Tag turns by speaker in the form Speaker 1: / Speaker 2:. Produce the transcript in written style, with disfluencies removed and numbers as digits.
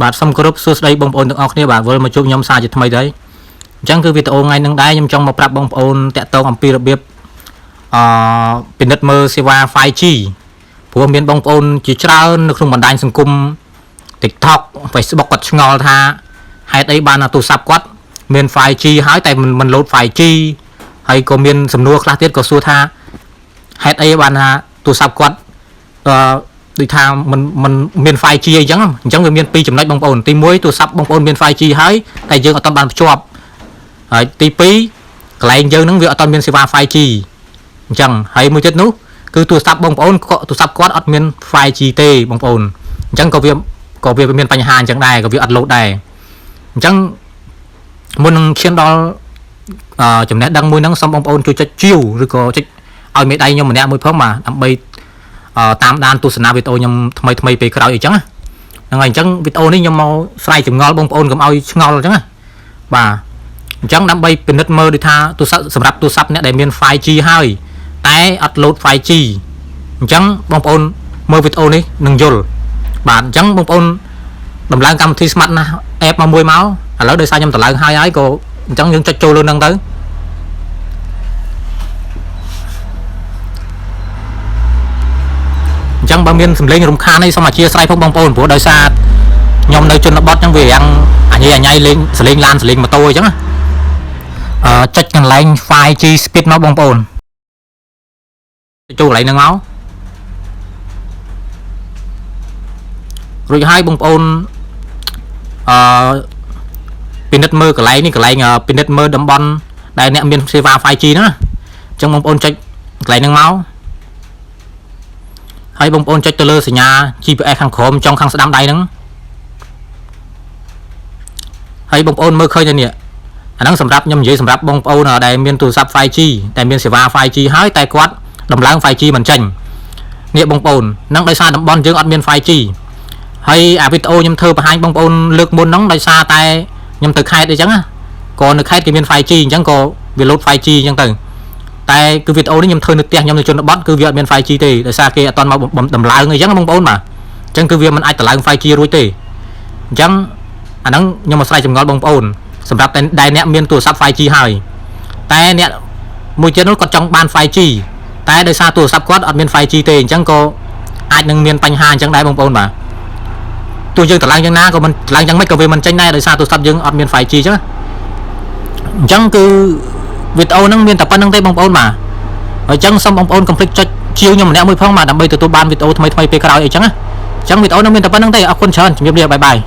Speaker 1: បាទសូមគោរពសួស្តីបងប្អូនទាំងអស់គ្នាបាទវិលមកជួបខ្ញុំសារជាថ្មីដែរអញ្ចឹងគឺវីដេអូថ្ងៃនេះដែរខ្ញុំចង់មកប្រាប់បងប្អូនតាក់ទងអំពីរបៀបពិនិត្យមើលសេវា 5G ព្រោះមានបងប្អូនជាច្រើននៅក្នុងបណ្ដាញសង្គម TikTok Facebook គាត់ឆ្ងល់ថាហេតុអីបានទូរស័ព្ទគាត់មាន 5G ហើយតែមិនលោត 5G ហើយក៏មានសំណួរខ្លះទៀតក៏សួរថាហេតុអីបានថាទូរស័ព្ទគាត់ដូចថាมันមាន 5G អីចឹងវាមាន2ចំណុចបងប្អូនទី1ទូរស័ព្ទបងប្អូនមាន 5G ហើយតែយើងអត់ទាន់បានភ្ជាប់ហើយទី2កន្លែងយើងនឹងវាអត់ទាន់មានសេវា 5G អញ្ចឹងហើយមួយទៀតនោះគឺទូរស័ព្ទបងប្អូនទូរស័ព្ទគាត់អត់មាន 5G ទេបងប្អូនអញ្ចឹងក៏វាមានបញ្ហាអញ្ចឹងដែរក៏វាអត់លោតដែរអញ្ចឹងមុននឹងឈានដល់ចំណេះដឹងមួយហ្នឹងសូមបងប្អូនជួយចុចជាវឬក៏ចុចឲ្យមេដៃខ្ញុំម្នាក់មួយផងបាទដើម្បីតាមដានទស្សនាវីដេអូខ្ញុំថ្មីពេលក្រោយអីចឹងហ្នឹងហើយអញ្ចឹងវីដេអូនេះខ្ញុំមកស្រាយចម្ងល់បងប្អូនកុំឲ្យឆ្ងល់អញ្ចឹងបាទអញ្ចឹងដើម្បីពិនិត្យមើលដូចថាទូរស័ព្ទសម្រាប់ទូរស័ព្ទអ្នកដែលមាន 5G ហើយតែអត់លោត 5G អញ្ចឹងបងប្អូនមើលវីដេអូនេះនឹងយល់បាទអញ្ចឹងបងប្អូនដំឡើងកម្មវិធី Smart ណា app មួយមកឥឡូវដោយសារខ្ញុំដំឡើងហើយក៏អញ្ចឹងយើងចុចចូលលើហ្នឹងទៅអញ្ចឹងបើមានសម្លេងរំខានអីសូមអធិស្ឋានផងបងប្អូនព្រោះដោយសារខ្ញុំនៅជនបទអញ្ចឹងវាយ៉ាងអញ៉ៃលេងសលេងឡានសលេងម៉ូតូអញ្ចឹងចុចកន្លែង 5G speed មកបងប្អូនចូលកន្លែងហ្នឹងមករួចហើយបងប្អូនពិនិត្យមើលកន្លែងនេះកន្លែងពិនិត្យមើលតំបន់ដែលអ្នកមានសេវា 5G ហ្នឹងណាអញ្ចឹងបងប្អូនចុចកន្លែងហ្នឹងមកហើយបងប្អូនចុចទៅលើសញ្ញា GPS ខាងក្រោមចុងខាងស្ដាំដៃហ្នឹងហើយបងប្អូនមើលឃើញទេនេះអាហ្នឹងសម្រាប់ខ្ញុំនិយាយសម្រាប់បងប្អូនដែលមានទូរស័ព្ទ 5G តែមានសេវា 5G ហើយតែគាត់ដំឡើង 5G មិនចេញនេះបងប្អូនហ្នឹងដោយសារតំបន់យើងអត់មាន 5G ហើយអាវីដេអូខ្ញុំធ្វើបង្ហាញបងប្អូនលើកមុនហ្នឹងដោយសារតែខ្ញុំទៅខេត្តអីចឹងក៏នៅខេត្តគេមាន 5G អញ្ចឹងក៏វាលោត 5G អញ្ចឹងទៅតែគឺវីដេអូនេះខ្ញុំធ្វើនៅផ្ទះខ្ញុំនៅជនបទគឺវាអត់មាន 5G ទេដោយសារគេអត់ទាន់មកដំឡើងអីចឹងបងប្អូនបាទអញ្ចឹងគឺវាមិនអាចដំឡើង 5G រួចទេអញ្ចឹងអាហ្នឹងខ្ញុំមកស្រ័យចម្ងល់បងប្អូនសម្រាប់តែដែលអ្នកមានទូរស័ព្ទ 5G ហើយតែអ្នកមួយទៀតនោះគាត់ចង់បាន 5G តែដោយសារទូរស័ព្ទគាត់អត់មាន 5G ទេអញ្ចឹងក៏អាចនឹងមានបញ្ហាអញ្ចឹងដែរបងប្អូនបាទទោះយើងតម្លើងយ៉ាងណាក៏មិនតម្លើងយ៉ាងម៉េចក៏វាមិនចេញដែរដោយសារទូរស័ព្ទយើងអត់មាន 5G អញ្ចឹងគឺវីដេអូហ្នឹងមានតែប៉ុណ្្នឹងទេបងប្អូនបាទហើយអញ្ចឹងសូមបងប្អូនកុំភ្លេចចុចជាវខ្ញុំម្នាក់មួយផងបាទដើម្បីទទួលបានវីដេអូថ្មីពេលក្រោយអីចឹងអញ្ចឹងវីដេអូហ្នឹងមានតែប៉ុណ្្នឹងទេអរគុណច្រើនជំរាបលាបាយបាយ